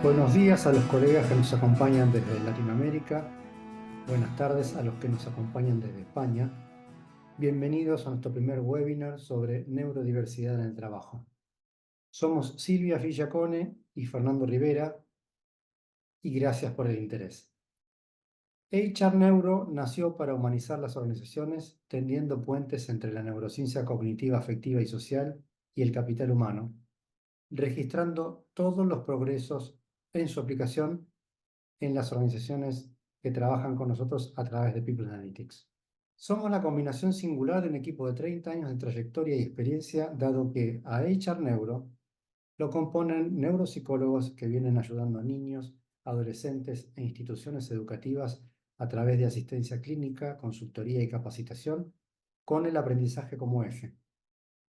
Buenos días a los colegas que nos acompañan desde Latinoamérica. Buenas tardes a los que nos acompañan desde España. Bienvenidos a nuestro primer webinar sobre neurodiversidad en el trabajo. Somos Silvia Villacone y Fernando Rivera y gracias por el interés. HR Neuro nació para humanizar las organizaciones tendiendo puentes entre la neurociencia cognitiva, afectiva y social y el capital humano, registrando todos los progresos en su aplicación en las organizaciones que trabajan con nosotros a través de People Analytics. Somos la combinación singular de un equipo de 30 años de trayectoria y experiencia, dado que a HR Neuro lo componen neuropsicólogos que vienen ayudando a niños, adolescentes e instituciones educativas a través de asistencia clínica, consultoría y capacitación, con el aprendizaje como eje.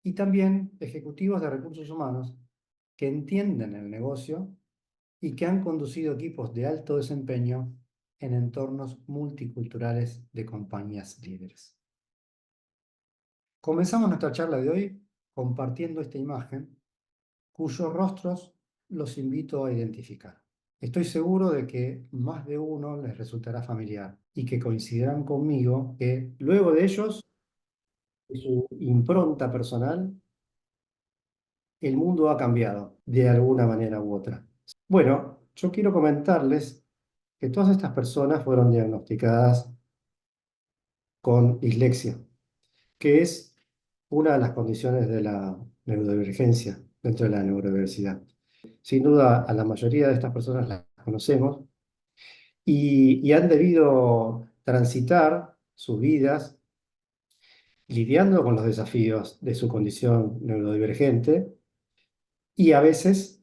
Y también ejecutivos de recursos humanos que entienden el negocio y que han conducido equipos de alto desempeño en entornos multiculturales de compañías líderes. Comenzamos nuestra charla de hoy compartiendo esta imagen, cuyos rostros los invito a identificar. Estoy seguro de que más de uno les resultará familiar y que coincidirán conmigo que luego de ellos, de su impronta personal, el mundo ha cambiado de alguna manera u otra. Bueno, yo quiero comentarles que todas estas personas fueron diagnosticadas con dislexia, que es una de las condiciones de la neurodivergencia dentro de la neurodiversidad. Sin duda, a la mayoría de estas personas las conocemos y han debido transitar sus vidas lidiando con los desafíos de su condición neurodivergente y a veces,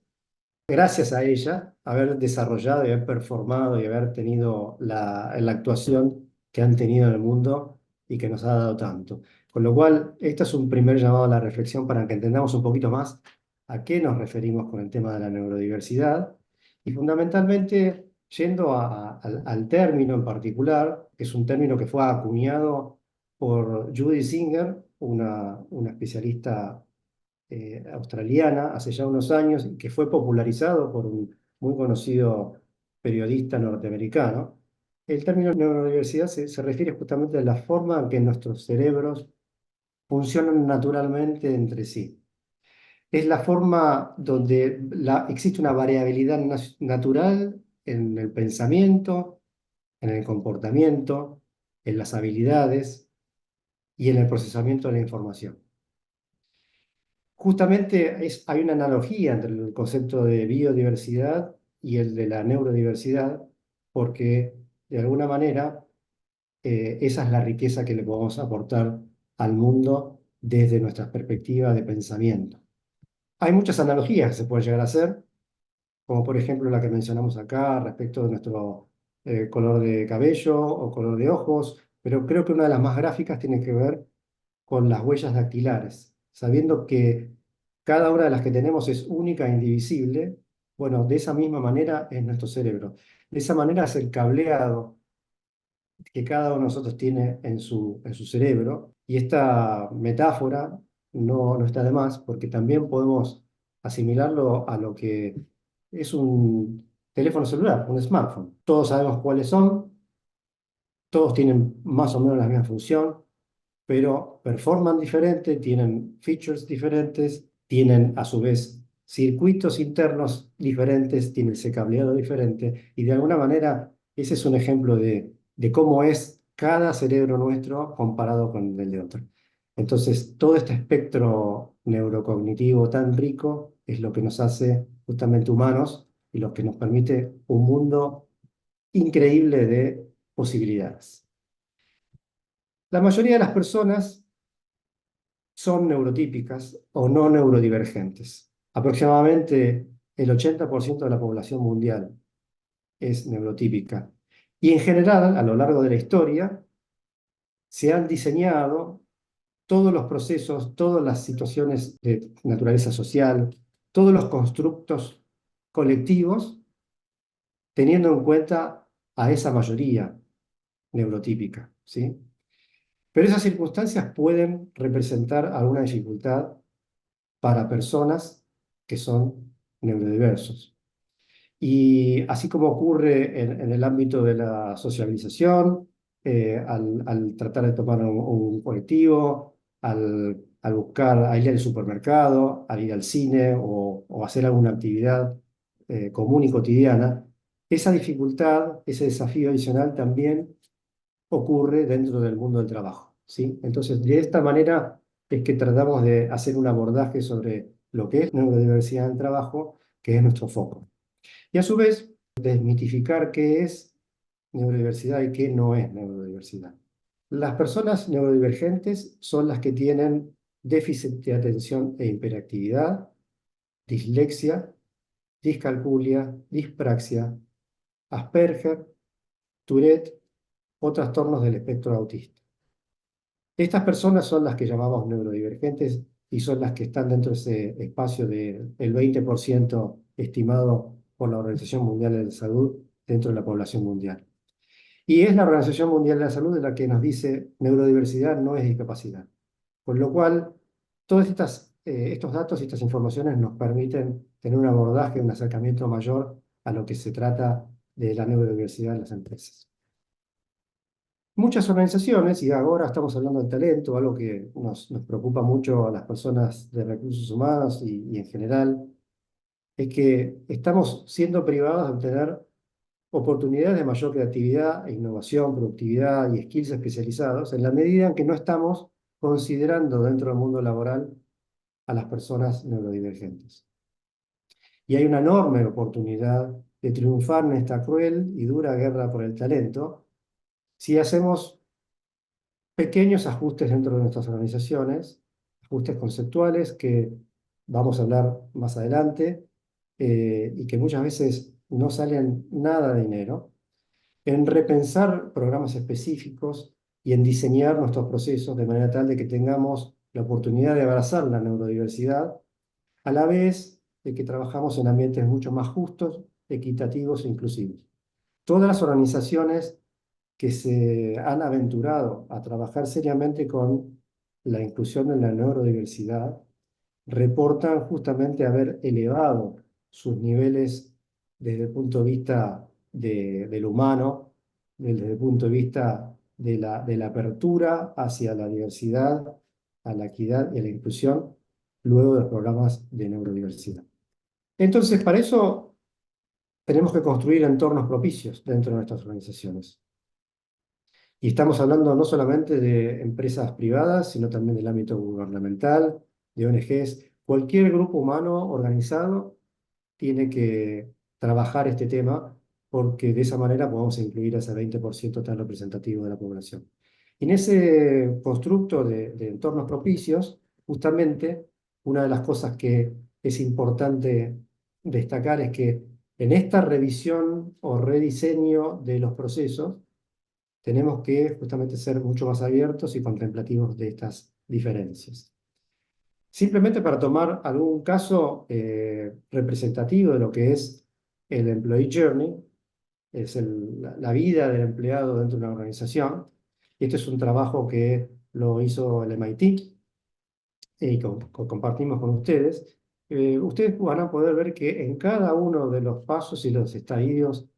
gracias a ella, haber desarrollado y haber performado y haber tenido la actuación que han tenido en el mundo y que nos ha dado tanto. Con lo cual, esto es un primer llamado a la reflexión para que entendamos un poquito más a qué nos referimos con el tema de la neurodiversidad y fundamentalmente yendo al término en particular, que es un término que fue acuñado por Judy Singer, una especialista australiana hace ya unos años y que fue popularizado por un muy conocido periodista norteamericano. El término neurodiversidad se refiere justamente a la forma en que nuestros cerebros funcionan naturalmente entre sí. Es la forma donde existe una variabilidad natural en el pensamiento, en el comportamiento, en las habilidades y en el procesamiento de la información. Justamente hay una analogía entre el concepto de biodiversidad y el de la neurodiversidad, porque de alguna manera esa es la riqueza que le podemos aportar al mundo desde nuestra perspectiva de pensamiento. Hay muchas analogías que se pueden llegar a hacer, como por ejemplo la que mencionamos acá respecto de nuestro color de cabello o color de ojos, pero creo que una de las más gráficas tiene que ver con las huellas dactilares, sabiendo que cada una de las que tenemos es única e indivisible. Bueno, de esa misma manera es nuestro cerebro. De esa manera es el cableado que cada uno de nosotros tiene en su cerebro. Y esta metáfora no está de más, porque también podemos asimilarlo a lo que es un teléfono celular, un smartphone. Todos sabemos cuáles son, todos tienen más o menos la misma función, pero performan diferente, tienen features diferentes, tienen a su vez circuitos internos diferentes, tienen ese cableado diferente, y de alguna manera ese es un ejemplo de cómo es cada cerebro nuestro comparado con el de otro. Entonces, todo este espectro neurocognitivo tan rico es lo que nos hace justamente humanos y lo que nos permite un mundo increíble de posibilidades. La mayoría de las personas son neurotípicas o no neurodivergentes. Aproximadamente el 80% de la población mundial es neurotípica. Y en general, a lo largo de la historia, se han diseñado todos los procesos, todas las situaciones de naturaleza social, todos los constructos colectivos, teniendo en cuenta a esa mayoría neurotípica, ¿sí? Pero esas circunstancias pueden representar alguna dificultad para personas que son neurodiversos. Y así como ocurre en el ámbito de la sociabilización, al tratar de tomar un colectivo, al buscar, a ir al supermercado, al ir al cine o hacer alguna actividad común y cotidiana, esa dificultad, ese desafío adicional también ocurre dentro del mundo del trabajo, ¿sí? Entonces, de esta manera es que tratamos de hacer un abordaje sobre lo que es neurodiversidad en el trabajo, que es nuestro foco. Y a su vez, desmitificar qué es neurodiversidad y qué no es neurodiversidad. Las personas neurodivergentes son las que tienen déficit de atención e hiperactividad, dislexia, discalculia, dispraxia, Asperger, Tourette o trastornos del espectro autista. Estas personas son las que llamamos neurodivergentes y son las que están dentro de ese espacio del 20% estimado por la Organización Mundial de la Salud dentro de la población mundial. Y es la Organización Mundial de la Salud la que nos dice neurodiversidad no es discapacidad. Con lo cual, todos estos datos y estas informaciones nos permiten tener un abordaje, un acercamiento mayor a lo que se trata de la neurodiversidad en las empresas. Muchas organizaciones, y ahora estamos hablando del talento, algo que nos preocupa mucho a las personas de recursos humanos y en general, es que estamos siendo privados de obtener oportunidades de mayor creatividad, e innovación, productividad y skills especializados en la medida en que no estamos considerando dentro del mundo laboral a las personas neurodivergentes. Y hay una enorme oportunidad de triunfar en esta cruel y dura guerra por el talento si hacemos pequeños ajustes dentro de nuestras organizaciones, ajustes conceptuales que vamos a hablar más adelante y que muchas veces no salen nada de dinero, en repensar programas específicos y en diseñar nuestros procesos de manera tal de que tengamos la oportunidad de abrazar la neurodiversidad, a la vez de que trabajamos en ambientes mucho más justos, equitativos e inclusivos. Todas las organizaciones que se han aventurado a trabajar seriamente con la inclusión de la neurodiversidad reportan justamente haber elevado sus niveles desde el punto de vista del humano, desde el punto de vista de la apertura hacia la diversidad, a la equidad y a la inclusión, luego de los programas de neurodiversidad. Entonces, para eso tenemos que construir entornos propicios dentro de nuestras organizaciones. Y estamos hablando no solamente de empresas privadas, sino también del ámbito gubernamental, de ONGs. Cualquier grupo humano organizado tiene que trabajar este tema porque de esa manera podemos incluir a ese 20% tan representativo de la población. Y en ese constructo de entornos propicios, justamente, una de las cosas que es importante destacar es que en esta revisión o rediseño de los procesos, tenemos que justamente ser mucho más abiertos y contemplativos de estas diferencias. Simplemente para tomar algún caso representativo de lo que es el Employee Journey, es la vida del empleado dentro de una organización. Y este es un trabajo que lo hizo el MIT y compartimos con ustedes. Ustedes van a poder ver que en cada uno de los pasos y los estadios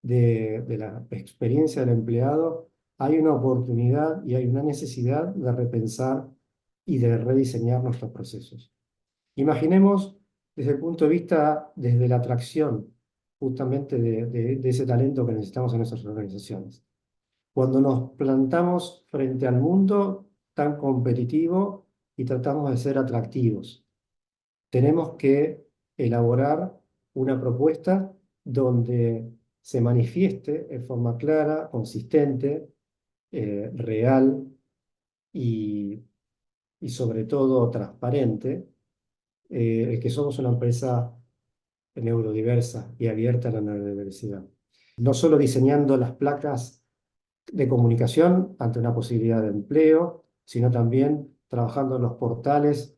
de la experiencia del empleado hay una oportunidad y hay una necesidad de repensar y de rediseñar nuestros procesos. Imaginemos desde el punto de vista, desde la atracción justamente de ese talento que necesitamos en nuestras organizaciones. Cuando nos plantamos frente al mundo tan competitivo y tratamos de ser atractivos, tenemos que elaborar una propuesta donde se manifieste en forma clara, consistente, real y, y sobre todo transparente, el que somos una empresa neurodiversa y abierta a la neurodiversidad. No solo diseñando las placas de comunicación ante una posibilidad de empleo, sino también trabajando en los portales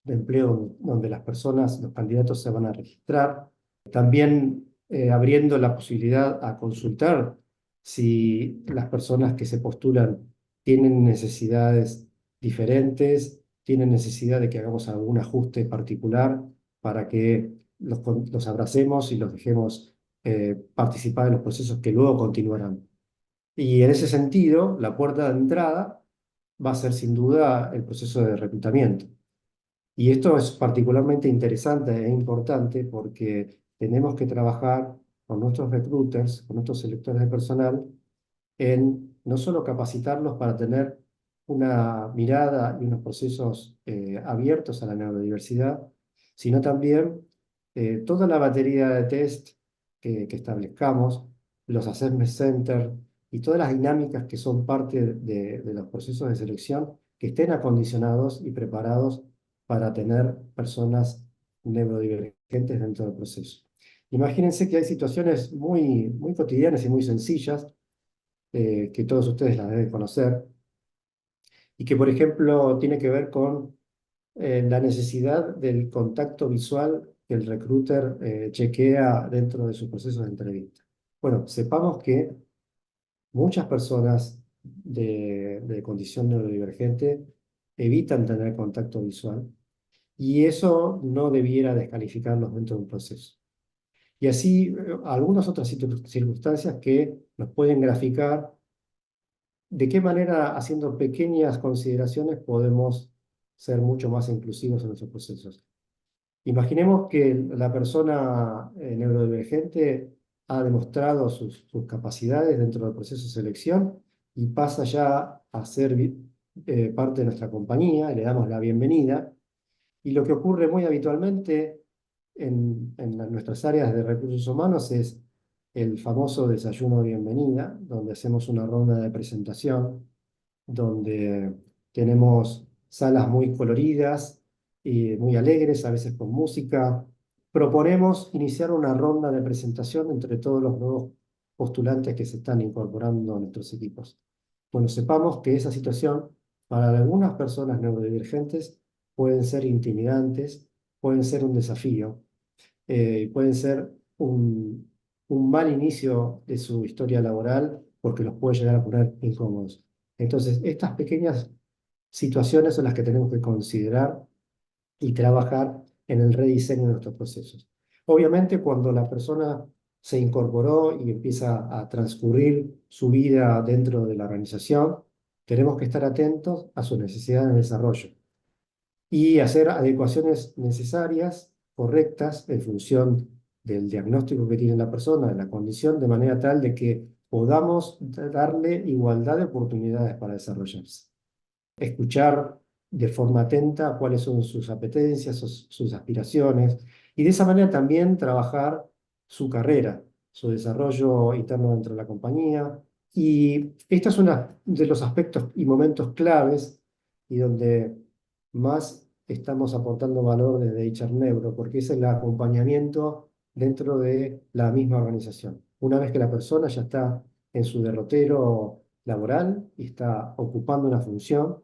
de empleo donde las personas, los candidatos se van a registrar. También abriendo la posibilidad a consultar si las personas que se postulan tienen necesidades diferentes, tienen necesidad de que hagamos algún ajuste particular para que los abracemos y los dejemos participar en los procesos que luego continuarán. Y en ese sentido, la puerta de entrada va a ser sin duda el proceso de reclutamiento. Y esto es particularmente interesante e importante porque tenemos que trabajar con nuestros recruiters, con nuestros selectores de personal, en no solo capacitarlos para tener una mirada y unos procesos abiertos a la neurodiversidad, sino también toda la batería de test que establezcamos, los assessment centers y todas las dinámicas que son parte de los procesos de selección, que estén acondicionados y preparados para tener personas neurodivergentes dentro del proceso. Imagínense que hay situaciones muy cotidianas y muy sencillas que todos ustedes las deben conocer, y que, por ejemplo, tiene que ver con la necesidad del contacto visual que el recruiter chequea dentro de sus procesos de entrevista. Bueno, sepamos que muchas personas de condición neurodivergente evitan tener contacto visual, y eso no debiera descalificarlos dentro de un proceso. Y así algunas otras circunstancias que nos pueden graficar de qué manera, haciendo pequeñas consideraciones, podemos ser mucho más inclusivos en nuestros procesos. Imaginemos que la persona neurodivergente ha demostrado sus capacidades dentro del proceso de selección y pasa ya a ser parte de nuestra compañía, y le damos la bienvenida. Y lo que ocurre muy habitualmente en nuestras áreas de recursos humanos es el famoso desayuno de bienvenida, donde hacemos una ronda de presentación, donde tenemos salas muy coloridas y muy alegres, a veces con música. Proponemos iniciar una ronda de presentación entre todos los nuevos postulantes que se están incorporando a nuestros equipos. Bueno, sepamos que esa situación para algunas personas neurodivergentes pueden ser intimidantes, pueden ser un desafío, pueden ser un mal inicio de su historia laboral porque los puede llegar a poner incómodos. Entonces, estas pequeñas situaciones son las que tenemos que considerar y trabajar en el rediseño de nuestros procesos. Obviamente, cuando la persona se incorporó y empieza a transcurrir su vida dentro de la organización, tenemos que estar atentos a sus necesidades de desarrollo y hacer adecuaciones necesarias, correctas, en función del diagnóstico que tiene la persona, de la condición, de manera tal de que podamos darle igualdad de oportunidades para desarrollarse. Escuchar de forma atenta cuáles son sus apetencias, sus aspiraciones, y de esa manera también trabajar su carrera, su desarrollo interno dentro de la compañía. Y este es uno de los aspectos y momentos claves y donde más estamos aportando valor desde HR Neuro, porque es el acompañamiento dentro de la misma organización. Una vez que la persona ya está en su derrotero laboral y está ocupando una función,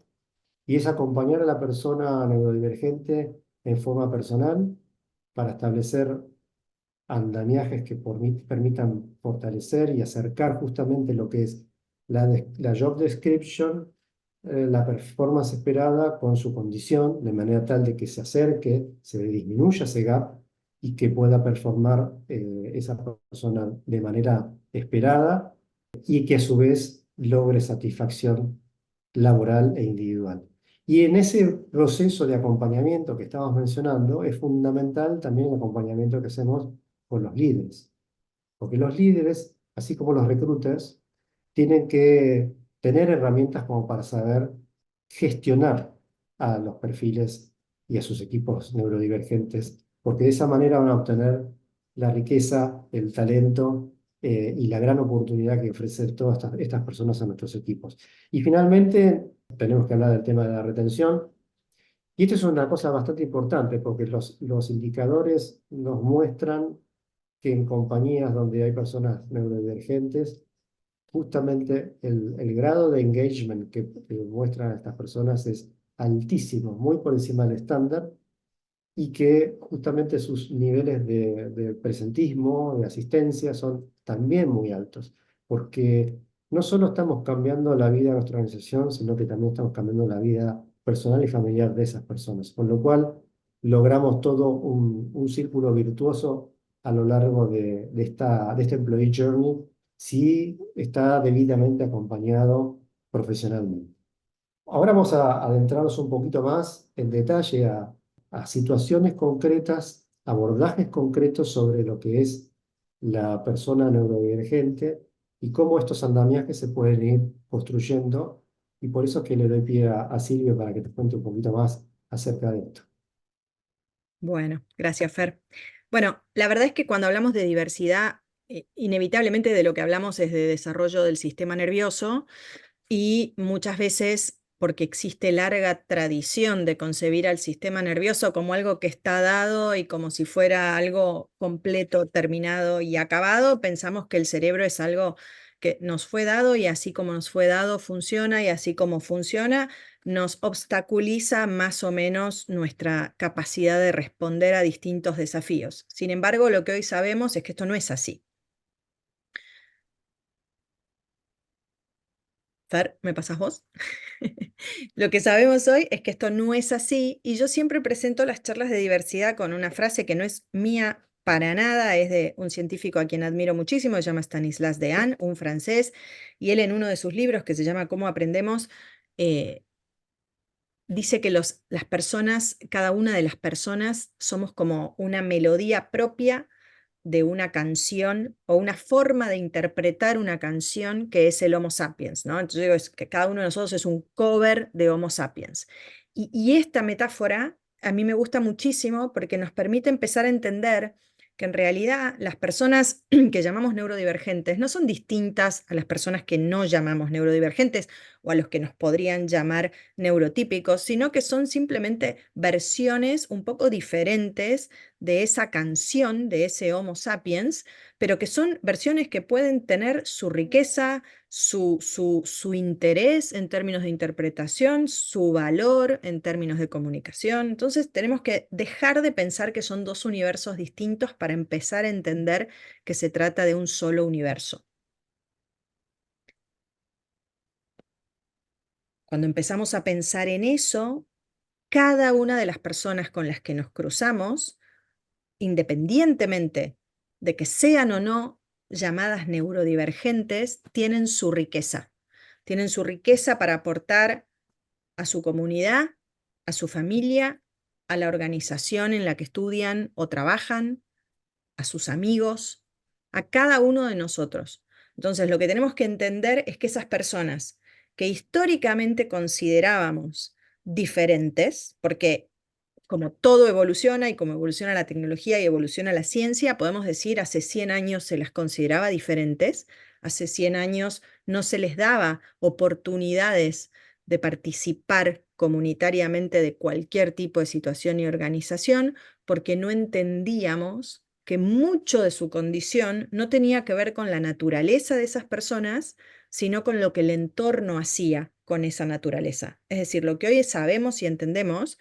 y es acompañar a la persona neurodivergente en forma personal para establecer andamiajes que permitan fortalecer y acercar justamente lo que es la job description, la performance esperada con su condición, de manera tal de que se acerque, se disminuya ese gap y que pueda performar esa persona de manera esperada y que a su vez logre satisfacción laboral e individual. Y en ese proceso de acompañamiento que estamos mencionando, es fundamental también el acompañamiento que hacemos con los líderes, porque los líderes, así como los recruiters, tienen que tener herramientas como para saber gestionar a los perfiles y a sus equipos neurodivergentes, porque de esa manera van a obtener la riqueza, el talento y la gran oportunidad que ofrecen todas estas personas a nuestros equipos. Y finalmente, tenemos que hablar del tema de la retención. Y esto es una cosa bastante importante porque los indicadores nos muestran que en compañías donde hay personas neurodivergentes, justamente el grado de engagement que muestran estas personas es altísimo, muy por encima del estándar, y que justamente sus niveles de presentismo, de asistencia, son también muy altos, porque no solo estamos cambiando la vida de nuestra organización, sino que también estamos cambiando la vida personal y familiar de esas personas. Con lo cual, logramos todo un círculo virtuoso a lo largo de este Employee Journey si está debidamente acompañado profesionalmente. Ahora vamos a adentrarnos un poquito más en detalle a situaciones concretas, abordajes concretos sobre lo que es la persona neurodivergente y cómo estos andamiajes se pueden ir construyendo. Y por eso es que le doy pie a Silvio para que te cuente un poquito más acerca de esto. Bueno, gracias, Fer. Bueno, la verdad es que cuando hablamos de diversidad, inevitablemente de lo que hablamos es de desarrollo del sistema nervioso y muchas veces porque existe larga tradición de concebir al sistema nervioso como algo que está dado y como si fuera algo completo, terminado y acabado, pensamos que el cerebro es algo que nos fue dado y así como nos fue dado funciona y así como funciona nos obstaculiza más o menos nuestra capacidad de responder a distintos desafíos. Sin embargo, lo que hoy sabemos es que esto no es así. Fer, ¿me pasas vos? Lo que sabemos hoy es que esto no es así y yo siempre presento las charlas de diversidad con una frase que no es mía para nada, es de un científico a quien admiro muchísimo, se llama Stanislas Dehaene, un francés, y él en uno de sus libros que se llama ¿Cómo aprendemos? eh, dice que las personas, cada una de las personas somos como una melodía propia de una canción o una forma de interpretar una canción que es el Homo sapiens, ¿no? Entonces digo, es que cada uno de nosotros es un cover de Homo sapiens. Y esta metáfora a mí me gusta muchísimo porque nos permite empezar a entender que en realidad las personas que llamamos neurodivergentes no son distintas a las personas que no llamamos neurodivergentes o a los que nos podrían llamar neurotípicos, sino que son simplemente versiones un poco diferentes de esa canción, de ese Homo sapiens, pero que son versiones que pueden tener su riqueza, su interés en términos de interpretación, su valor en términos de comunicación. Entonces tenemos que dejar de pensar que son dos universos distintos para empezar a entender que se trata de un solo universo. Cuando empezamos a pensar en eso, cada una de las personas con las que nos cruzamos, independientemente de que sean o no llamadas neurodivergentes, tienen su riqueza. Tienen su riqueza para aportar a su comunidad, a su familia, a la organización en la que estudian o trabajan, a sus amigos, a cada uno de nosotros. Entonces, lo que tenemos que entender es que esas personas que históricamente considerábamos diferentes, porque como todo evoluciona y como evoluciona la tecnología y evoluciona la ciencia, podemos decir hace 100 años se las consideraba diferentes, hace 100 años no se les daba oportunidades de participar comunitariamente de cualquier tipo de situación y organización porque no entendíamos que mucho de su condición no tenía que ver con la naturaleza de esas personas, sino con lo que el entorno hacía con esa naturaleza. Es decir, lo que hoy sabemos y entendemos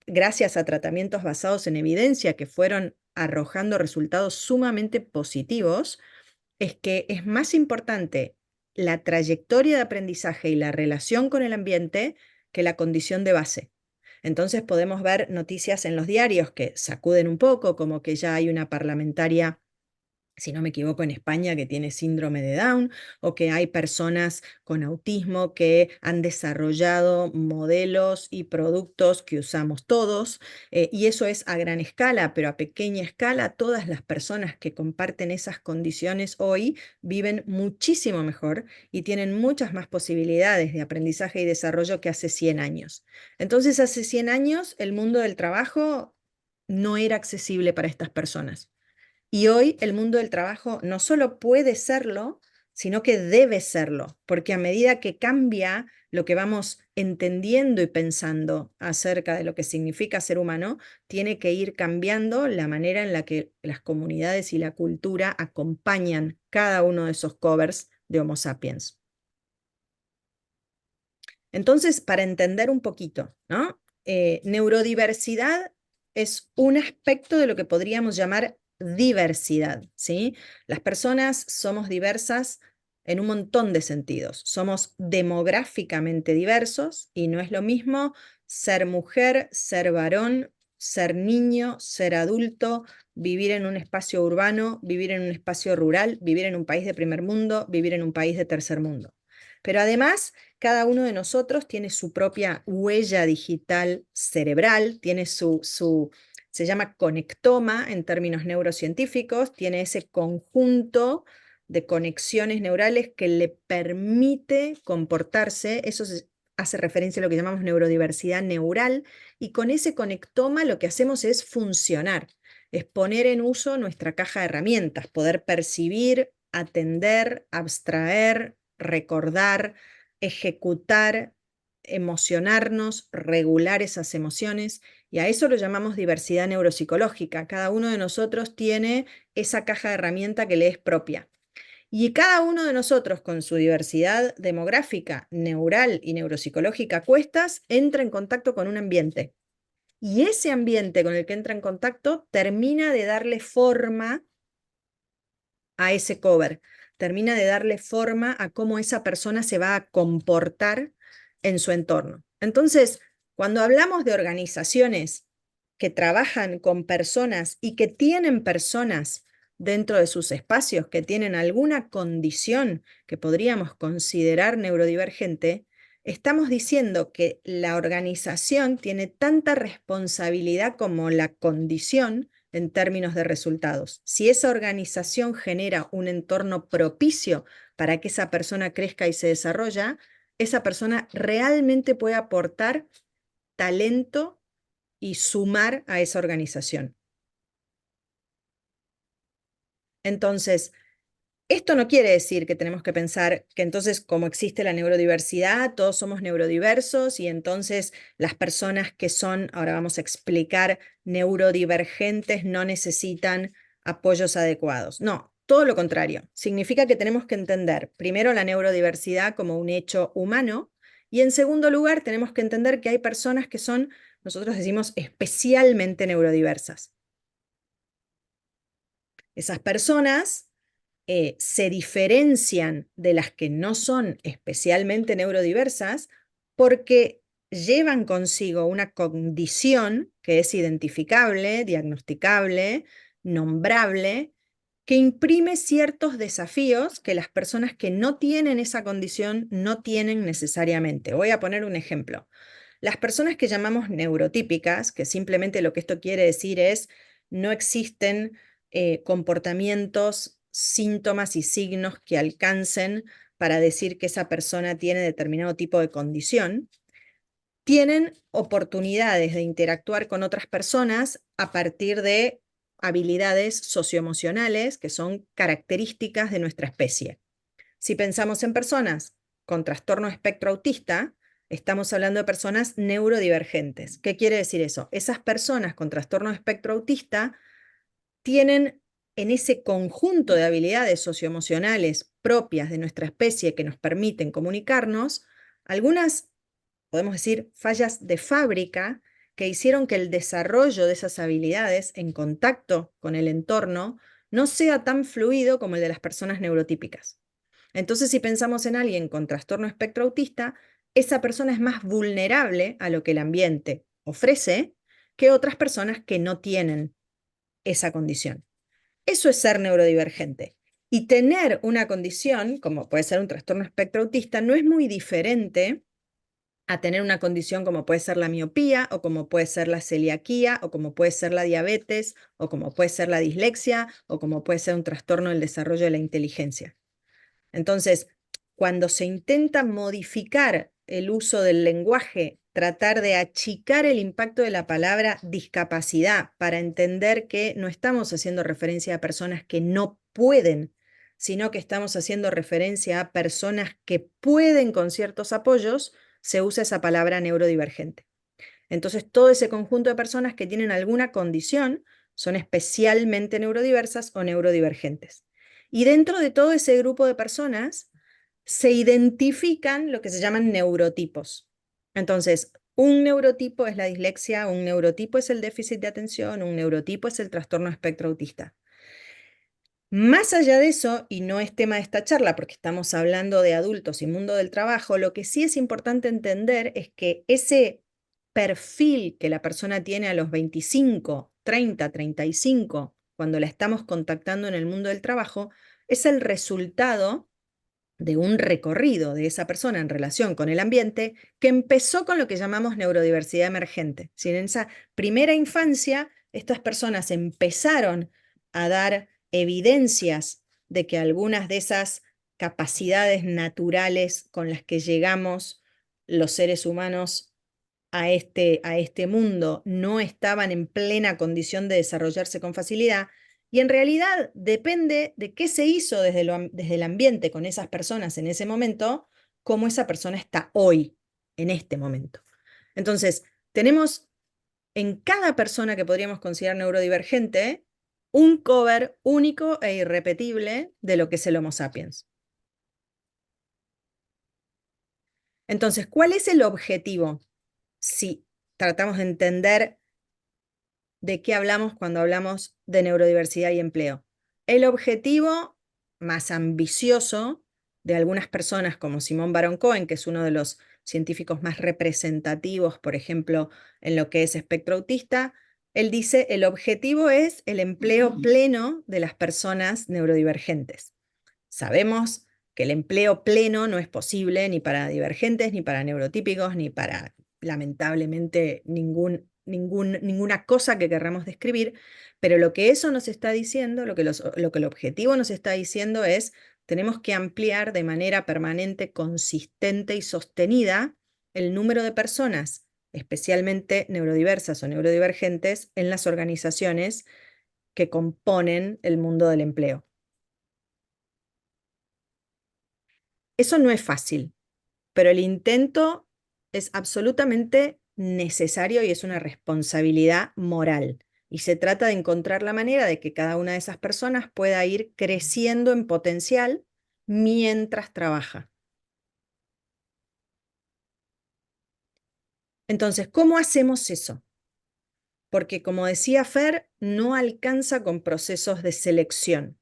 gracias a tratamientos basados en evidencia que fueron arrojando resultados sumamente positivos, es que es más importante la trayectoria de aprendizaje y la relación con el ambiente que la condición de base. Entonces podemos ver noticias en los diarios que sacuden un poco, como que ya hay una parlamentaria, si no me equivoco, en España que tiene síndrome de Down, o que hay personas con autismo que han desarrollado modelos y productos que usamos todos, y eso es a gran escala, pero a pequeña escala, todas las personas que comparten esas condiciones hoy viven muchísimo mejor y tienen muchas más posibilidades de aprendizaje y desarrollo que hace 100 años. Entonces, hace 100 años el mundo del trabajo no era accesible para estas personas. Y hoy el mundo del trabajo no solo puede serlo, sino que debe serlo, porque a medida que cambia lo que vamos entendiendo y pensando acerca de lo que significa ser humano, tiene que ir cambiando la manera en la que las comunidades y la cultura acompañan cada uno de esos covers de Homo sapiens. Entonces, para entender un poquito, ¿no? Neurodiversidad es un aspecto de lo que podríamos llamar diversidad, ¿sí? Las personas somos diversas en un montón de sentidos. Somos demográficamente diversos y no es lo mismo ser mujer, ser varón ser niño, ser adulto, vivir en un espacio urbano, vivir en un espacio rural, vivir en un país de primer mundo, vivir en un país de tercer mundo. Pero además, cada uno de nosotros tiene su propia huella digital cerebral, tiene se llama conectoma en términos neurocientíficos, tiene ese conjunto de conexiones neurales que le permite comportarse, hace referencia a lo que llamamos neurodiversidad neural, y con ese conectoma lo que hacemos es funcionar, es poner en uso nuestra caja de herramientas, poder percibir, atender, abstraer, recordar, ejecutar, emocionarnos, regular esas emociones, y a eso lo llamamos diversidad neuropsicológica. Cada uno de nosotros tiene esa caja de herramientas que le es propia. Y cada uno de nosotros, con su diversidad demográfica, neural y neuropsicológica a cuestas, entra en contacto con un ambiente. Y ese ambiente con el que entra en contacto termina de darle forma a ese cover, termina de darle forma a cómo esa persona se va a comportar en su entorno. Entonces, cuando hablamos de organizaciones que trabajan con personas y que tienen personas dentro de sus espacios que tienen alguna condición que podríamos considerar neurodivergente, estamos diciendo que la organización tiene tanta responsabilidad como la condición en términos de resultados. Si esa organización genera un entorno propicio para que esa persona crezca y se desarrolla, esa persona realmente puede aportar talento y sumar a esa organización. Entonces, esto no quiere decir que tenemos que pensar que entonces, como existe la neurodiversidad, todos somos neurodiversos y entonces las personas que son, ahora vamos a explicar, neurodivergentes no necesitan apoyos adecuados. No, todo lo contrario. Significa que tenemos que entender primero la neurodiversidad como un hecho humano y en segundo lugar tenemos que entender que hay personas que son, nosotros decimos, especialmente neurodiversas. Esas personas se diferencian de las que no son especialmente neurodiversas porque llevan consigo una condición que es identificable, diagnosticable, nombrable, que imprime ciertos desafíos que las personas que no tienen esa condición no tienen necesariamente. Voy a poner un ejemplo. Las personas que llamamos neurotípicas, que simplemente lo que esto quiere decir es no existen comportamientos, síntomas y signos que alcancen para decir que esa persona tiene determinado tipo de condición, tienen oportunidades de interactuar con otras personas a partir de habilidades socioemocionales que son características de nuestra especie. Si pensamos en personas con trastorno espectro autista, estamos hablando de personas neurodivergentes. ¿Qué quiere decir eso? Esas personas con trastorno espectro autista tienen en ese conjunto de habilidades socioemocionales propias de nuestra especie que nos permiten comunicarnos, algunas, podemos decir, fallas de fábrica que hicieron que el desarrollo de esas habilidades en contacto con el entorno no sea tan fluido como el de las personas neurotípicas. Entonces, si pensamos en alguien con trastorno espectro autista, esa persona es más vulnerable a lo que el ambiente ofrece que otras personas que no tienen esa condición. Eso es ser neurodivergente. Y tener una condición, como puede ser un trastorno espectro autista, no es muy diferente a tener una condición como puede ser la miopía, o como puede ser la celiaquía, o como puede ser la diabetes, o como puede ser la dislexia, o como puede ser un trastorno del desarrollo de la inteligencia. Entonces, cuando se intenta modificar el uso del lenguaje, tratar de achicar el impacto de la palabra discapacidad para entender que no estamos haciendo referencia a personas que no pueden, sino que estamos haciendo referencia a personas que pueden con ciertos apoyos, se usa esa palabra neurodivergente. Entonces, todo ese conjunto de personas que tienen alguna condición son especialmente neurodiversas o neurodivergentes. Y dentro de todo ese grupo de personas se identifican lo que se llaman neurotipos. Entonces, un neurotipo es la dislexia, un neurotipo es el déficit de atención, un neurotipo es el trastorno espectro autista. Más allá de eso, y no es tema de esta charla porque estamos hablando de adultos y mundo del trabajo, lo que sí es importante entender es que ese perfil que la persona tiene a los 25, 30, 35, cuando la estamos contactando en el mundo del trabajo, es el resultado de un recorrido de esa persona en relación con el ambiente que empezó con lo que llamamos neurodiversidad emergente. Si en esa primera infancia estas personas empezaron a dar evidencias de que algunas de esas capacidades naturales con las que llegamos los seres humanos a este mundo no estaban en plena condición de desarrollarse con facilidad, y en realidad depende de qué se hizo desde el ambiente con esas personas en ese momento, cómo esa persona está hoy, en este momento. Entonces, tenemos en cada persona que podríamos considerar neurodivergente un cover único e irrepetible de lo que es el Homo sapiens. Entonces, ¿cuál es el objetivo? Si tratamos de entender de qué hablamos cuando hablamos de neurodiversidad y empleo. El objetivo más ambicioso de algunas personas como Simón Baron-Cohen, que es uno de los científicos más representativos, por ejemplo, en lo que es espectro autista, él dice, el objetivo es el empleo pleno de las personas neurodivergentes. Sabemos que el empleo pleno no es posible ni para divergentes, ni para neurotípicos, ni para, lamentablemente, ninguna cosa que querramos describir, pero lo que eso nos está diciendo, lo que el objetivo nos está diciendo es, tenemos que ampliar de manera permanente, consistente y sostenida el número de personas, especialmente neurodiversas o neurodivergentes, en las organizaciones que componen el mundo del empleo. Eso no es fácil, pero el intento es absolutamente necesario y es una responsabilidad moral. Y se trata de encontrar la manera de que cada una de esas personas pueda ir creciendo en potencial mientras trabaja. Entonces, ¿cómo hacemos eso? Porque, como decía Fer, no alcanza con procesos de selección.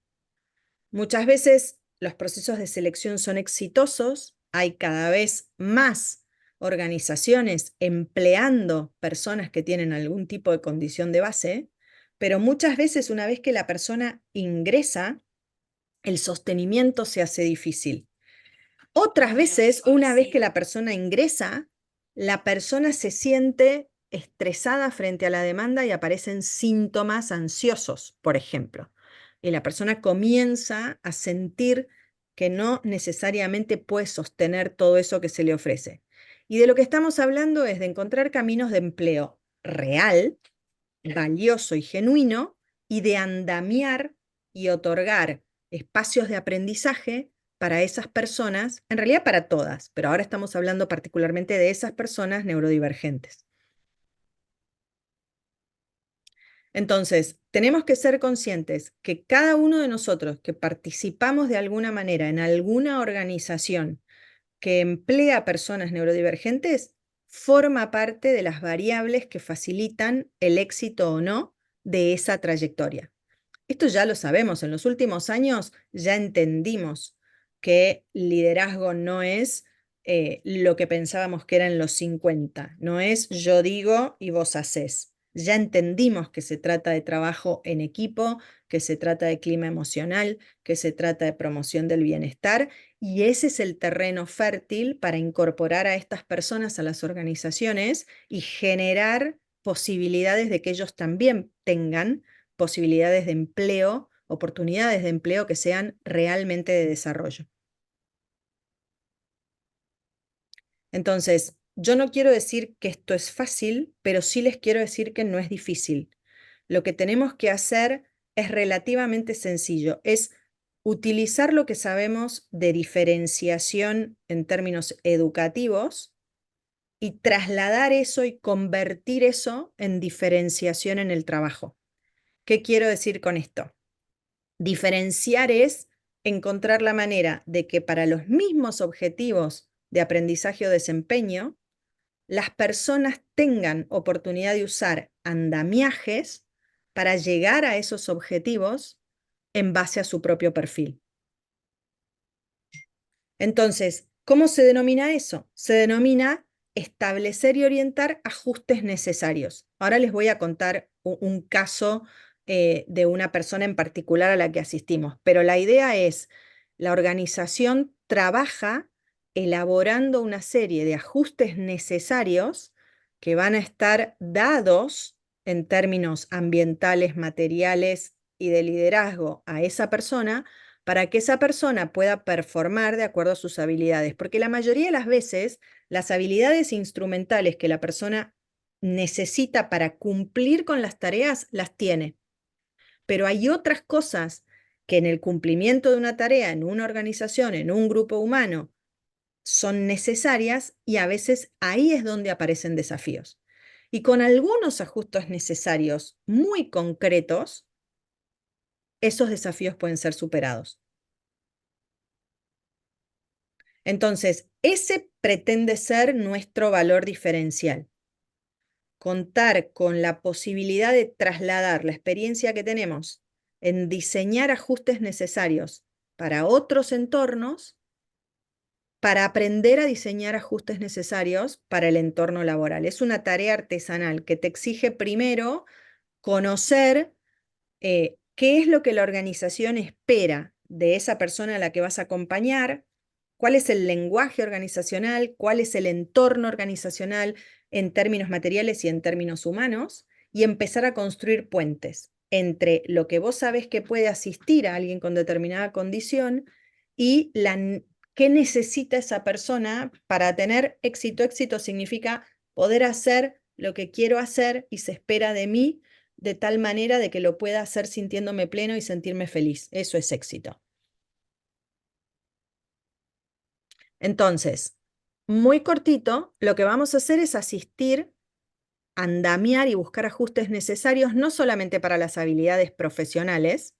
Muchas veces los procesos de selección son exitosos, hay cada vez más organizaciones empleando personas que tienen algún tipo de condición de base, pero muchas veces una vez que la persona ingresa, el sostenimiento se hace difícil. Otras veces, una vez que la persona ingresa, la persona se siente estresada frente a la demanda y aparecen síntomas ansiosos, por ejemplo. Y la persona comienza a sentir que no necesariamente puede sostener todo eso que se le ofrece. Y de lo que estamos hablando es de encontrar caminos de empleo real, valioso y genuino, y de andamiar y otorgar espacios de aprendizaje para esas personas, en realidad para todas, pero ahora estamos hablando particularmente de esas personas neurodivergentes. Entonces, tenemos que ser conscientes que cada uno de nosotros que participamos de alguna manera en alguna organización que emplea personas neurodivergentes forma parte de las variables que facilitan el éxito o no de esa trayectoria. Esto ya lo sabemos, en los últimos años ya entendimos que liderazgo no es lo que pensábamos que era en los 50, no es yo digo y vos hacés. Ya entendimos que se trata de trabajo en equipo, que se trata de clima emocional, que se trata de promoción del bienestar, y ese es el terreno fértil para incorporar a estas personas a las organizaciones y generar posibilidades de que ellos también tengan posibilidades de empleo, oportunidades de empleo que sean realmente de desarrollo. Entonces, yo no quiero decir que esto es fácil, pero sí les quiero decir que no es difícil. Lo que tenemos que hacer es relativamente sencillo, es utilizar lo que sabemos de diferenciación en términos educativos y trasladar eso y convertir eso en diferenciación en el trabajo. ¿Qué quiero decir con esto? Diferenciar es encontrar la manera de que para los mismos objetivos de aprendizaje o desempeño, las personas tengan oportunidad de usar andamiajes para llegar a esos objetivos en base a su propio perfil. Entonces, ¿cómo se denomina eso? Se denomina establecer y orientar ajustes necesarios. Ahora les voy a contar un caso de una persona en particular a la que asistimos, pero la idea es, la organización trabaja elaborando una serie de ajustes necesarios que van a estar dados en términos ambientales, materiales y de liderazgo a esa persona para que esa persona pueda performar de acuerdo a sus habilidades, porque la mayoría de las veces las habilidades instrumentales que la persona necesita para cumplir con las tareas las tiene, pero hay otras cosas que en el cumplimiento de una tarea, en una organización, en un grupo humano, son necesarias y a veces ahí es donde aparecen desafíos. Y con algunos ajustes necesarios muy concretos, esos desafíos pueden ser superados. Entonces, ese pretende ser nuestro valor diferencial. Contar con la posibilidad de trasladar la experiencia que tenemos en diseñar ajustes necesarios para otros entornos, para aprender a diseñar ajustes necesarios para el entorno laboral. Es una tarea artesanal que te exige primero conocer qué es lo que la organización espera de esa persona a la que vas a acompañar, cuál es el lenguaje organizacional, cuál es el entorno organizacional en términos materiales y en términos humanos, y empezar a construir puentes entre lo que vos sabes que puede asistir a alguien con determinada condición y qué necesita esa persona para tener éxito. Éxito significa poder hacer lo que quiero hacer y se espera de mí de tal manera de que lo pueda hacer sintiéndome pleno y sentirme feliz. Eso es éxito. Entonces, muy cortito, lo que vamos a hacer es asistir, andamiar y buscar ajustes necesarios, no solamente para las habilidades profesionales,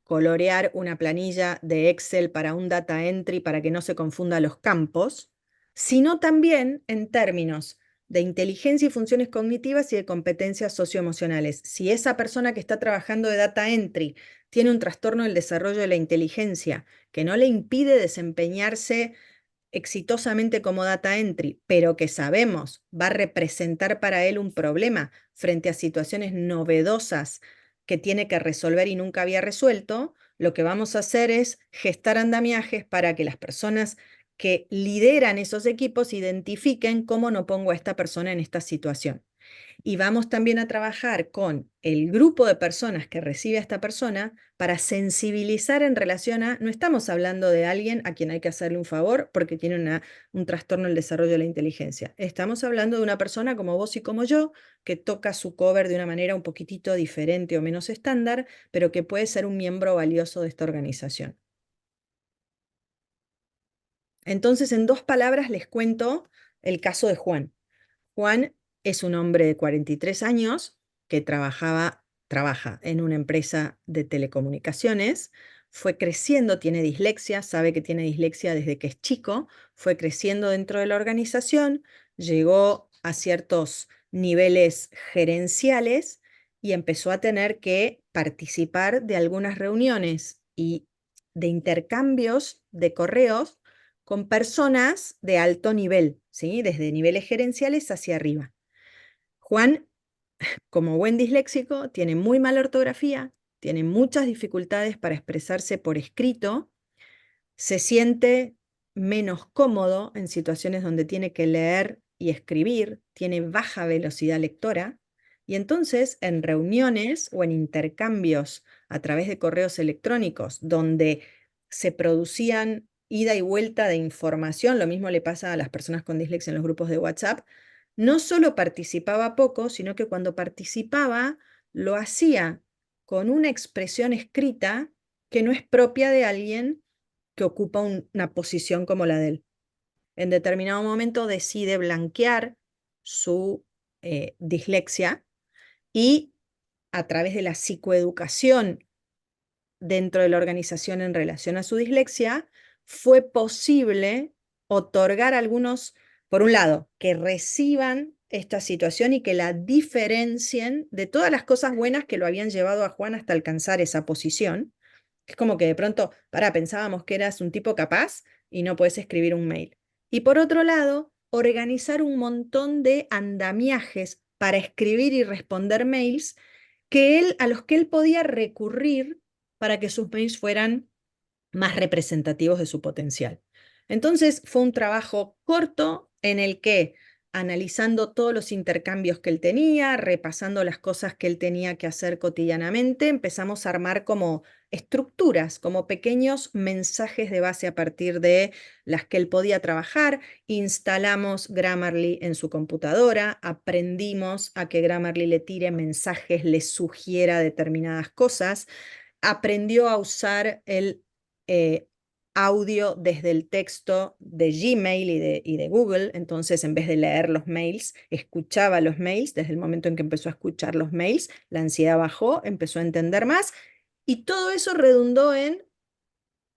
colorear una planilla de Excel para un data entry para que no se confunda los campos, sino también en términos de inteligencia y funciones cognitivas y de competencias socioemocionales. Si esa persona que está trabajando de data entry tiene un trastorno del desarrollo de la inteligencia que no le impide desempeñarse exitosamente como data entry, pero que sabemos va a representar para él un problema frente a situaciones novedosas que tiene que resolver y nunca había resuelto, lo que vamos a hacer es gestar andamiajes para que las personas que lideran esos equipos identifiquen cómo no pongo a esta persona en esta situación. Y vamos también a trabajar con el grupo de personas que recibe a esta persona para sensibilizar en relación a, no estamos hablando de alguien a quien hay que hacerle un favor porque tiene un trastorno del desarrollo de la inteligencia. Estamos hablando de una persona como vos y como yo, que toca su cover de una manera un poquitito diferente o menos estándar, pero que puede ser un miembro valioso de esta organización. Entonces, en 2 palabras les cuento el caso de Juan. Juan es un hombre de 43 años que trabaja en una empresa de telecomunicaciones, fue creciendo, tiene dislexia, sabe que tiene dislexia desde que es chico, fue creciendo dentro de la organización, llegó a ciertos niveles gerenciales y empezó a tener que participar de algunas reuniones y de intercambios de correos con personas de alto nivel, ¿sí? Desde niveles gerenciales hacia arriba. Juan, como buen disléxico, tiene muy mala ortografía, tiene muchas dificultades para expresarse por escrito, se siente menos cómodo en situaciones donde tiene que leer y escribir, tiene baja velocidad lectora, y entonces en reuniones o en intercambios a través de correos electrónicos donde se producían ida y vuelta de información, lo mismo le pasa a las personas con dislexia en los grupos de WhatsApp, no solo participaba poco, sino que cuando participaba lo hacía con una expresión escrita que no es propia de alguien que ocupa una posición como la de él. En determinado momento decide blanquear su dislexia y a través de la psicoeducación dentro de la organización en relación a su dislexia, fue posible otorgar algunos, por un lado, que reciban esta situación y que la diferencien de todas las cosas buenas que lo habían llevado a Juan hasta alcanzar esa posición. Es como que de pronto, pensábamos que eras un tipo capaz y no puedes escribir un mail. Y por otro lado, organizar un montón de andamiajes para escribir y responder mails a los que él podía recurrir para que sus mails fueran más representativos de su potencial. Entonces fue un trabajo corto en el que, analizando todos los intercambios que él tenía, repasando las cosas que él tenía que hacer cotidianamente, empezamos a armar como estructuras, como pequeños mensajes de base a partir de las que él podía trabajar. Instalamos Grammarly en su computadora, aprendimos a que Grammarly le tire mensajes, le sugiera determinadas cosas, aprendió a usar el eh, audio desde el texto de Gmail y de Google. Entonces, en vez de leer los mails, escuchaba los mails. Desde el momento en que empezó a escuchar los mails, la ansiedad bajó, empezó a entender más, y todo eso redundó en: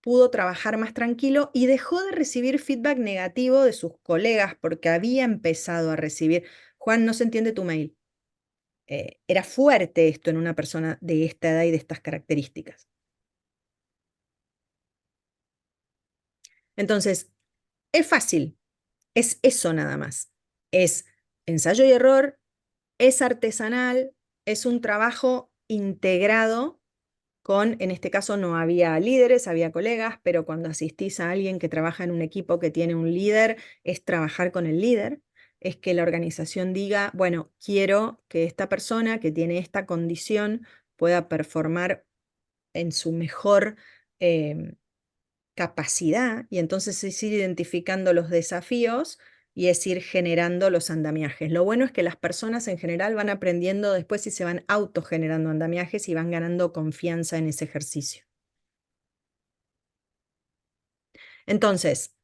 pudo trabajar más tranquilo y dejó de recibir feedback negativo de sus colegas, porque había empezado a recibir: Juan, no se entiende tu mail. Era fuerte esto en una persona de esta edad y de estas características. Entonces, es fácil, es eso nada más. Es ensayo y error, es artesanal, es un trabajo integrado con, en este caso no había líderes, había colegas, pero cuando asistís a alguien que trabaja en un equipo que tiene un líder, es trabajar con el líder, es que la organización diga: bueno, quiero que esta persona que tiene esta condición pueda performar en su mejor em, capacidad, y entonces es ir identificando los desafíos y es ir generando los andamiajes. Lo bueno es que las personas en general van aprendiendo después y se van autogenerando andamiajes y van ganando confianza en ese ejercicio. Entonces,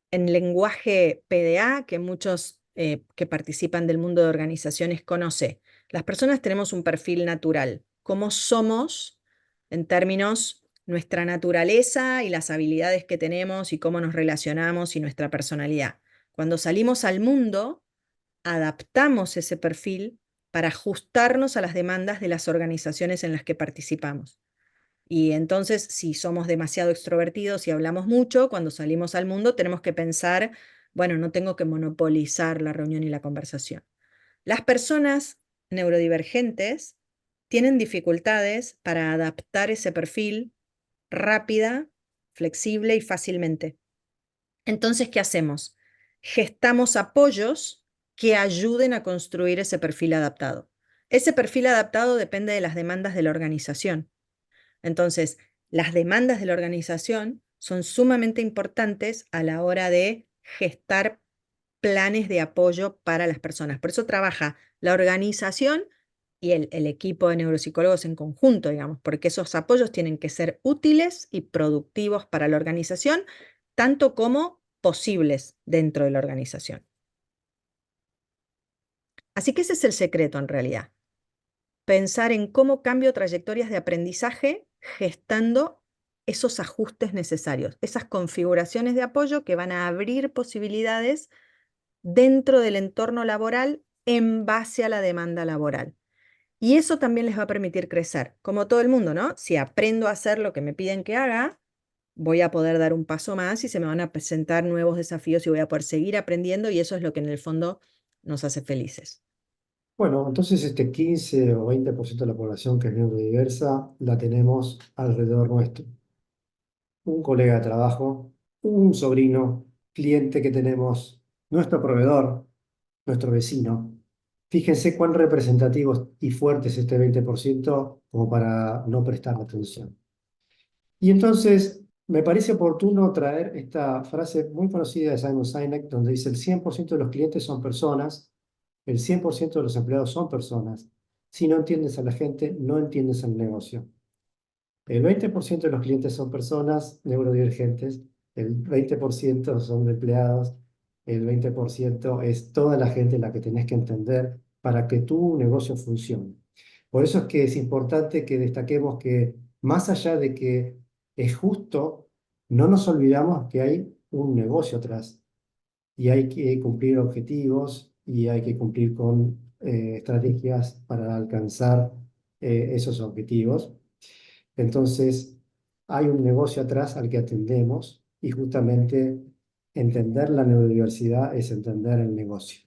en lenguaje PDA, que muchos que participan del mundo de organizaciones conoce, las personas tenemos un perfil natural. ¿Cómo somos en términos nuestra naturaleza y las habilidades que tenemos y cómo nos relacionamos y nuestra personalidad? Cuando salimos al mundo, adaptamos ese perfil para ajustarnos a las demandas de las organizaciones en las que participamos. Y entonces, si somos demasiado extrovertidos y hablamos mucho, cuando salimos al mundo tenemos que pensar: bueno, no tengo que monopolizar la reunión y la conversación. Las personas neurodivergentes tienen dificultades para adaptar ese perfil rápida, flexible y fácilmente. Entonces, ¿qué hacemos? Gestamos apoyos que ayuden a construir ese perfil adaptado. Ese perfil adaptado depende de las demandas de la organización. Entonces, las demandas de la organización son sumamente importantes a la hora de gestar planes de apoyo para las personas. Por eso trabaja la organización y el equipo de neuropsicólogos en conjunto, digamos, porque esos apoyos tienen que ser útiles y productivos para la organización, tanto como posibles dentro de la organización. Así que ese es el secreto en realidad: pensar en cómo cambio trayectorias de aprendizaje gestando esos ajustes necesarios, esas configuraciones de apoyo que van a abrir posibilidades dentro del entorno laboral en base a la demanda laboral. Y eso también les va a permitir crecer, como todo el mundo, ¿no? Si aprendo a hacer lo que me piden que haga, voy a poder dar un paso más y se me van a presentar nuevos desafíos y voy a poder seguir aprendiendo, y eso es lo que en el fondo nos hace felices. Bueno, entonces este 15 o 20% de la población que es neurodiversa la tenemos alrededor nuestro. Un colega de trabajo, un sobrino, cliente que tenemos, nuestro proveedor, nuestro vecino. Fíjense cuán representativo y fuerte es este 20% como para no prestar atención. Y entonces me parece oportuno traer esta frase muy conocida de Simon Sinek, donde dice: el 100% de los clientes son personas, el 100% de los empleados son personas. Si no entiendes a la gente, no entiendes el negocio. El 20% de los clientes son personas neurodivergentes, el 20% son empleados, el 20% es toda la gente la que tenés que entender para que tu negocio funcione. Por eso es que es importante que destaquemos que, más allá de que es justo, no nos olvidamos que hay un negocio atrás y hay que cumplir objetivos y hay que cumplir con estrategias para alcanzar esos objetivos. Entonces, hay un negocio atrás al que atendemos y justamente entender la neurodiversidad es entender el negocio.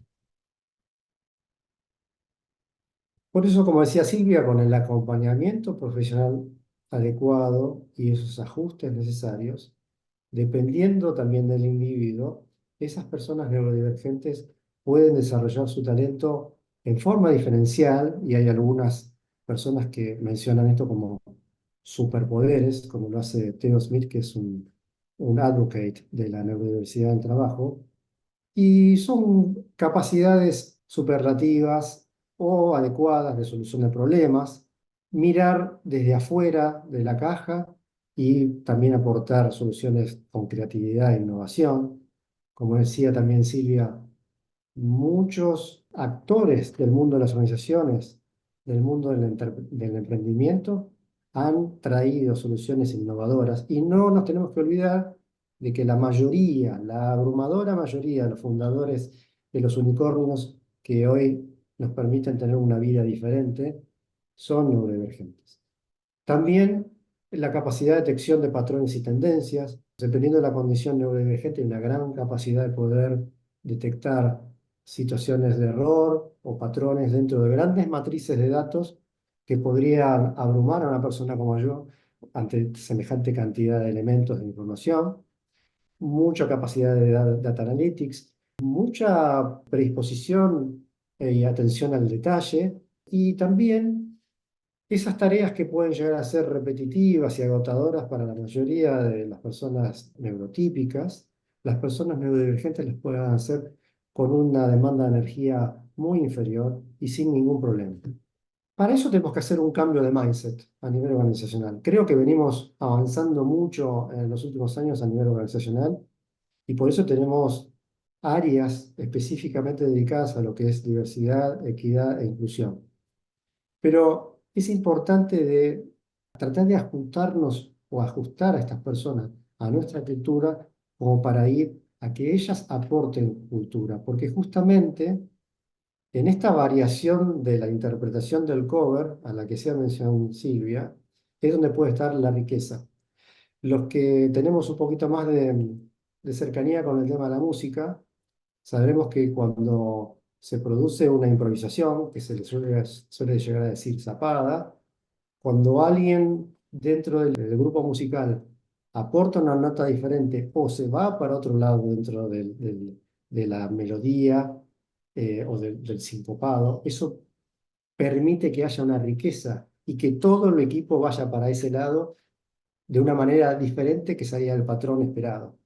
Por eso, como decía Silvia, con el acompañamiento profesional adecuado y esos ajustes necesarios, dependiendo también del individuo, esas personas neurodivergentes pueden desarrollar su talento en forma diferencial y hay algunas personas que mencionan esto como superpoderes, como lo hace Theo Smith, que es un advocate de la neurodiversidad en trabajo, y son capacidades superlativas o adecuadas de solución de problemas, mirar desde afuera de la caja y también aportar soluciones con creatividad e innovación. Como decía también Silvia, muchos actores del mundo de las organizaciones, del mundo del emprendimiento, han traído soluciones innovadoras y no nos tenemos que olvidar de que la mayoría, la abrumadora mayoría de los fundadores de los unicornios que hoy nos permiten tener una vida diferente son neurodivergentes. También la capacidad de detección de patrones y tendencias. Dependiendo de la condición neurodivergente, hay una gran capacidad de poder detectar situaciones de error o patrones dentro de grandes matrices de datos que podrían abrumar a una persona como yo ante semejante cantidad de elementos de información. Mucha capacidad de data analytics, mucha predisposición y atención al detalle y también esas tareas que pueden llegar a ser repetitivas y agotadoras para la mayoría de las personas neurotípicas, las personas neurodivergentes las pueden hacer con una demanda de energía muy inferior y sin ningún problema. Para eso tenemos que hacer un cambio de mindset a nivel organizacional. Creo que venimos avanzando mucho en los últimos años a nivel organizacional y por eso tenemos áreas específicamente dedicadas a lo que es diversidad, equidad e inclusión. Pero es importante de tratar de ajustarnos o ajustar a estas personas a nuestra cultura como para ir a que ellas aporten cultura, porque justamente en esta variación de la interpretación del cover, a la que se ha mencionado Silvia, es donde puede estar la riqueza. Los que tenemos un poquito más de cercanía con el tema de la música, sabremos que cuando se produce una improvisación, que se le suele llegar a decir zapada, cuando alguien dentro del grupo musical aporta una nota diferente o se va para otro lado dentro de la melodía o del sincopado, eso permite que haya una riqueza y que todo el equipo vaya para ese lado de una manera diferente que salga del patrón esperado.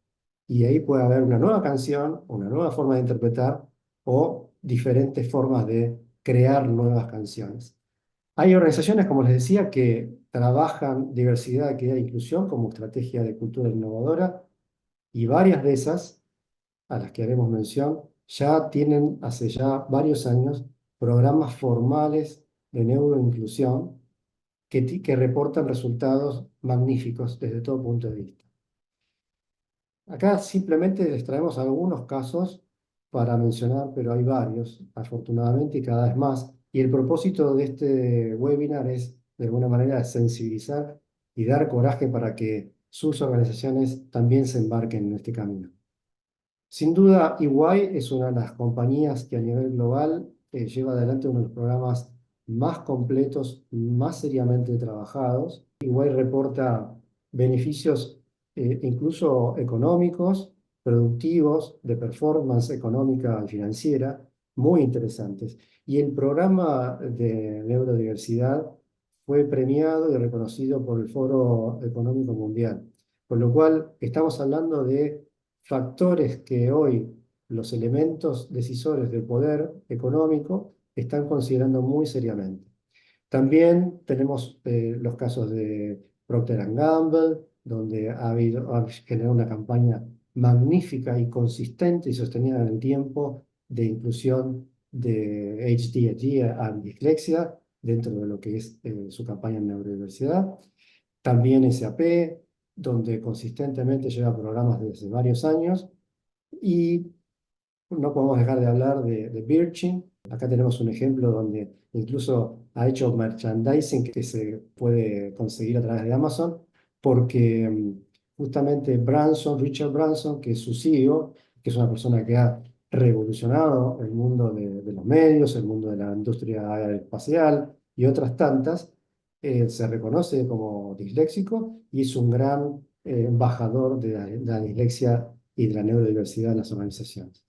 Y ahí puede haber una nueva canción, una nueva forma de interpretar o diferentes formas de crear nuevas canciones. Hay organizaciones, como les decía, que trabajan diversidad, equidad e inclusión como estrategia de cultura innovadora y varias de esas, a las que haremos mención, ya tienen hace ya varios años programas formales de neuroinclusión que reportan resultados magníficos desde todo punto de vista. Acá simplemente les traemos algunos casos para mencionar, pero hay varios, afortunadamente, y cada vez más. Y el propósito de este webinar es, de alguna manera, sensibilizar y dar coraje para que sus organizaciones también se embarquen en este camino. Sin duda, EY es una de las compañías que a nivel global lleva adelante uno de los programas más completos, más seriamente trabajados. EY reporta beneficios incluso económicos, productivos, de performance económica y financiera, muy interesantes. Y el programa de neurodiversidad fue premiado y reconocido por el Foro Económico Mundial. Por lo cual, estamos hablando de factores que hoy los elementos decisores del poder económico están considerando muy seriamente. También tenemos los casos de Procter Gamble, donde ha generado una campaña magnífica y consistente y sostenida en el tiempo de inclusión de HDD y dislexia dentro de lo que es su campaña en neurodiversidad. También SAP, donde consistentemente lleva programas desde varios años. Y no podemos dejar de hablar de Virgin. Acá tenemos un ejemplo donde incluso ha hecho merchandising que se puede conseguir a través de Amazon, porque justamente Richard Branson, que es su CEO, que es una persona que ha revolucionado el mundo de los medios, el mundo de la industria aeroespacial y otras tantas. Se reconoce como disléxico y es un gran embajador de la dislexia y de la neurodiversidad en las organizaciones.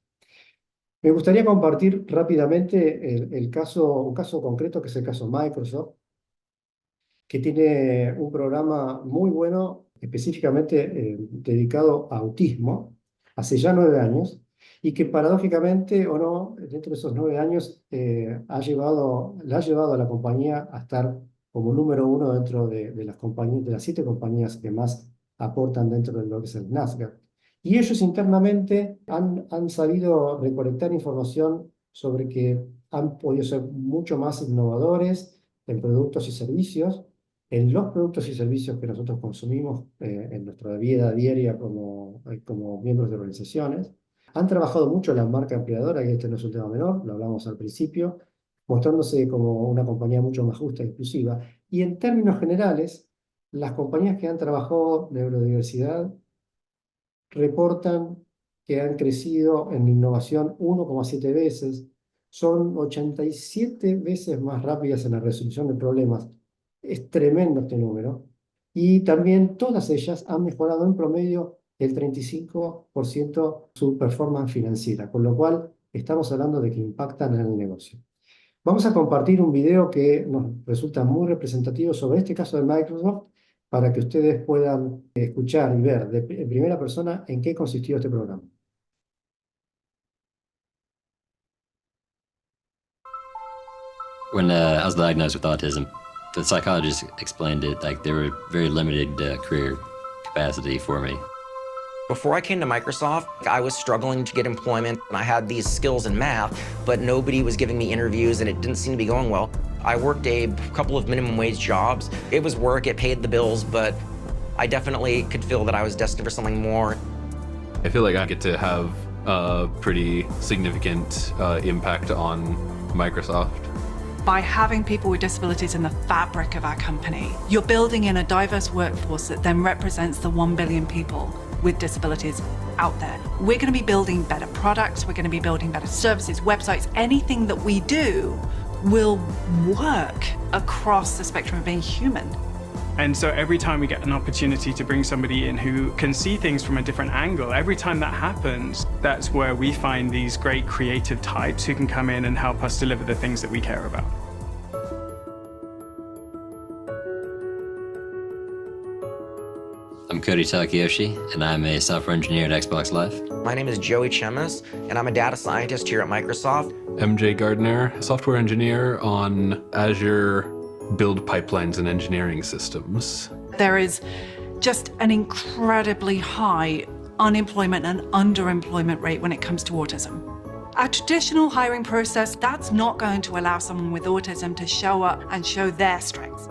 Me gustaría compartir rápidamente un caso concreto, que es el caso Microsoft, que tiene un programa muy bueno específicamente dedicado a autismo, hace ya 9 años, y que paradójicamente o no, dentro de esos 9 años le ha llevado a la compañía a estar como número uno dentro de las compañías, de las 7 compañías que más aportan dentro de lo que es el Nasdaq. Y ellos internamente han sabido recolectar información sobre que han podido ser mucho más innovadores en productos y servicios, en los productos y servicios que nosotros consumimos en nuestra vida diaria como miembros de organizaciones. Han trabajado mucho la marca empleadora, que este no es un tema menor, lo hablamos al principio, mostrándose como una compañía mucho más justa e inclusiva. Y en términos generales, las compañías que han trabajado neurodiversidad reportan que han crecido en innovación 1,7 veces, son 87 veces más rápidas en la resolución de problemas. Es tremendo este número. Y también todas ellas han mejorado en promedio el 35% su performance financiera, con lo cual estamos hablando de que impactan en el negocio. Vamos a compartir un video que nos resulta muy representativo sobre este caso de Microsoft para que ustedes puedan escuchar y ver en primera persona en qué consistió este programa. When I was diagnosed with autism, the psychologist explained it like there were very limited career capacity for me. Before I came to Microsoft, I was struggling to get employment, and I had these skills in math, but nobody was giving me interviews, and it didn't seem to be going well. I worked a couple of minimum wage jobs. It was work, it paid the bills, but I definitely could feel that I was destined for something more. I feel like I get to have a pretty significant impact on Microsoft. By having people with disabilities in the fabric of our company, you're building in a diverse workforce that then represents the 1 billion people with disabilities out there. We're going to be building better products, we're going to be building better services, websites, anything that we do will work across the spectrum of being human. And so every time we get an opportunity to bring somebody in who can see things from a different angle, every time that happens, that's where we find these great creative types who can come in and help us deliver the things that we care about. I'm Cody Takeyoshi, and I'm a software engineer at Xbox Live. My name is Joey Chemis, and I'm a data scientist here at Microsoft. MJ Gardner, software engineer on Azure build pipelines and engineering systems. There is just an incredibly high unemployment and underemployment rate when it comes to autism. Our traditional hiring process, that's not going to allow someone with autism to show up and show their strengths.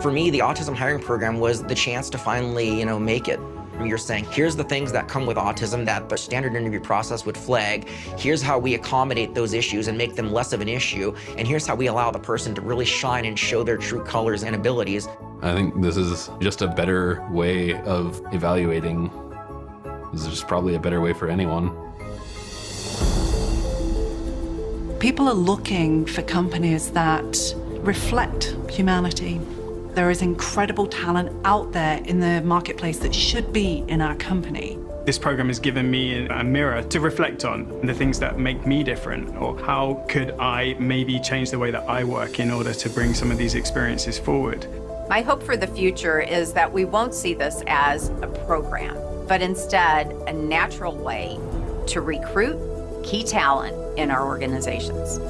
For me, the autism hiring program was the chance to finally, make it. You're saying, here's the things that come with autism that the standard interview process would flag. Here's how we accommodate those issues and make them less of an issue. And here's how we allow the person to really shine and show their true colors and abilities. I think this is just a better way of evaluating. This is just probably a better way for anyone. People are looking for companies that reflect humanity. There is incredible talent out there in the marketplace that should be in our company. This program has given me a mirror to reflect on the things that make me different, or how could I maybe change the way that I work in order to bring some of these experiences forward. My hope for the future is that we won't see this as a program, but instead a natural way to recruit key talent in our organizations.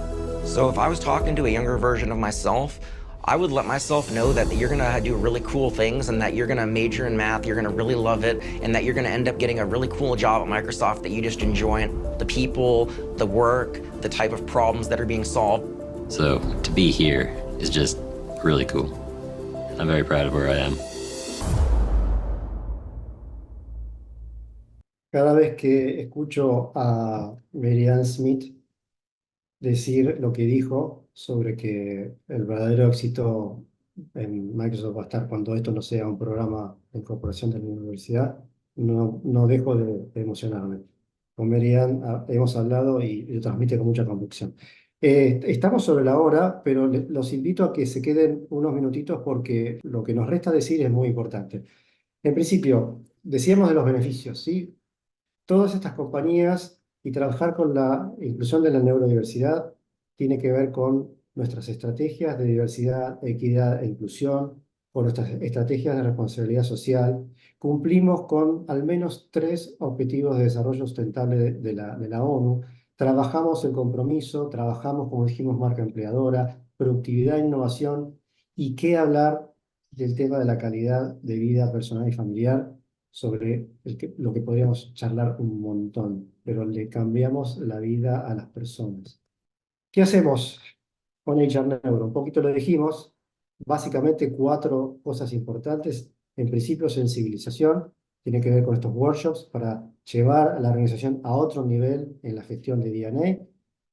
So if I was talking to a younger version of myself, I would let myself know that you're gonna do really cool things and that you're gonna major in math, you're gonna really love it, and that you're gonna end up getting a really cool job at Microsoft that you just enjoy. The people, the work, the type of problems that are being solved. So to be here is just really cool. I'm very proud of where I am. Cada vez que escucho a Mary Ann Smith decir lo que dijo, sobre que el verdadero éxito en Microsoft va a estar cuando esto no sea un programa de incorporación de la universidad, no dejo de emocionarme. Con Merian hemos hablado y lo transmite con mucha convicción. Estamos sobre la hora, pero los invito a que se queden unos minutitos porque lo que nos resta decir es muy importante. En principio, decíamos de los beneficios, ¿sí? Todas estas compañías y trabajar con la inclusión de la neurodiversidad tiene que ver con nuestras estrategias de diversidad, equidad e inclusión, con nuestras estrategias de responsabilidad social. Cumplimos con al menos 3 objetivos de desarrollo sustentable de la ONU. Trabajamos el compromiso, trabajamos, como dijimos, marca empleadora, productividad e innovación. ¿Y qué hablar del tema de la calidad de vida personal y familiar? Sobre lo que podríamos charlar un montón, pero le cambiamos la vida a las personas. ¿Qué hacemos con HR Neuro? Un poquito lo dijimos, básicamente 4 cosas importantes. En principio, sensibilización, tiene que ver con estos workshops para llevar a la organización a otro nivel en la gestión de DNA.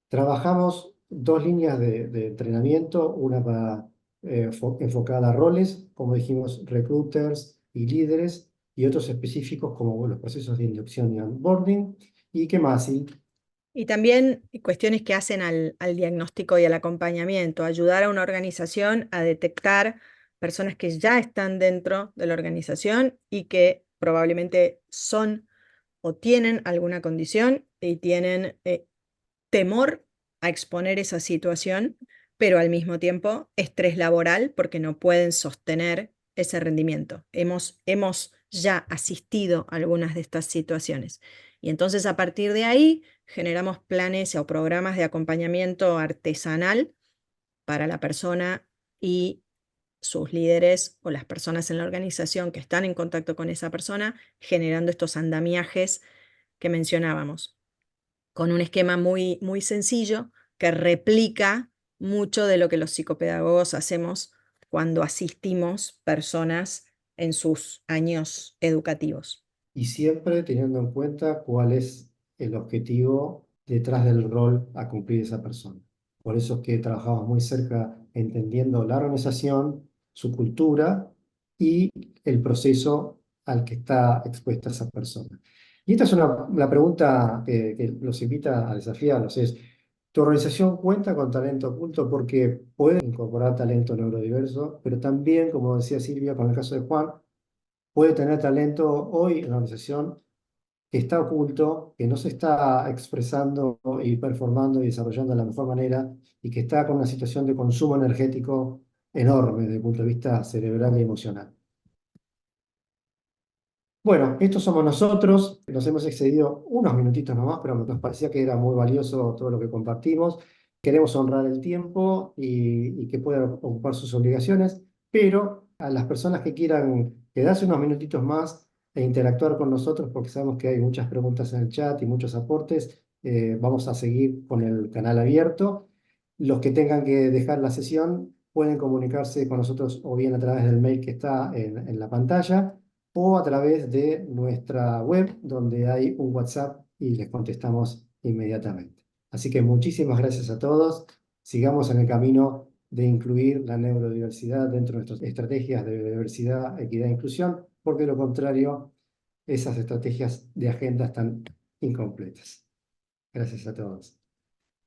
Trabajamos 2 líneas de entrenamiento, una para, enfocada a roles, como dijimos, recruiters y líderes, y otros específicos como los procesos de inducción y onboarding. ¿Y qué más? Y también cuestiones que hacen al diagnóstico y al acompañamiento, ayudar a una organización a detectar personas que ya están dentro de la organización y que probablemente son o tienen alguna condición y tienen temor a exponer esa situación, pero al mismo tiempo estrés laboral porque no pueden sostener ese rendimiento. Hemos ya asistido a algunas de estas situaciones. Y entonces a partir de ahí generamos planes o programas de acompañamiento artesanal para la persona y sus líderes o las personas en la organización que están en contacto con esa persona, generando estos andamiajes que mencionábamos, con un esquema muy, muy sencillo que replica mucho de lo que los psicopedagogos hacemos cuando asistimos personas en sus años educativos. Y siempre teniendo en cuenta cuál es el objetivo detrás del rol a cumplir esa persona. Por eso es que trabajamos muy cerca entendiendo la organización, su cultura y el proceso al que está expuesta esa persona. Y esta es la pregunta que los invita a desafiarlos, es: ¿tu organización cuenta con talento oculto? Porque puede incorporar talento neurodiverso, pero también, como decía Silvia con el caso de Juan, puede tener talento hoy en la organización que está oculto, que no se está expresando y performando y desarrollando de la mejor manera y que está con una situación de consumo energético enorme desde el punto de vista cerebral y emocional. Bueno, estos somos nosotros. Nos hemos excedido unos minutitos nomás, pero nos parecía que era muy valioso todo lo que compartimos. Queremos honrar el tiempo y que puedan ocupar sus obligaciones, pero a las personas que quieran quedarse unos minutitos más e interactuar con nosotros, porque sabemos que hay muchas preguntas en el chat y muchos aportes, vamos a seguir con el canal abierto. Los que tengan que dejar la sesión pueden comunicarse con nosotros o bien a través del mail que está en la pantalla, o a través de nuestra web, donde hay un WhatsApp y les contestamos inmediatamente. Así que muchísimas gracias a todos. Sigamos en el camino de incluir la neurodiversidad dentro de nuestras estrategias de diversidad, equidad e inclusión, porque de lo contrario, esas estrategias de agenda están incompletas. Gracias a todos.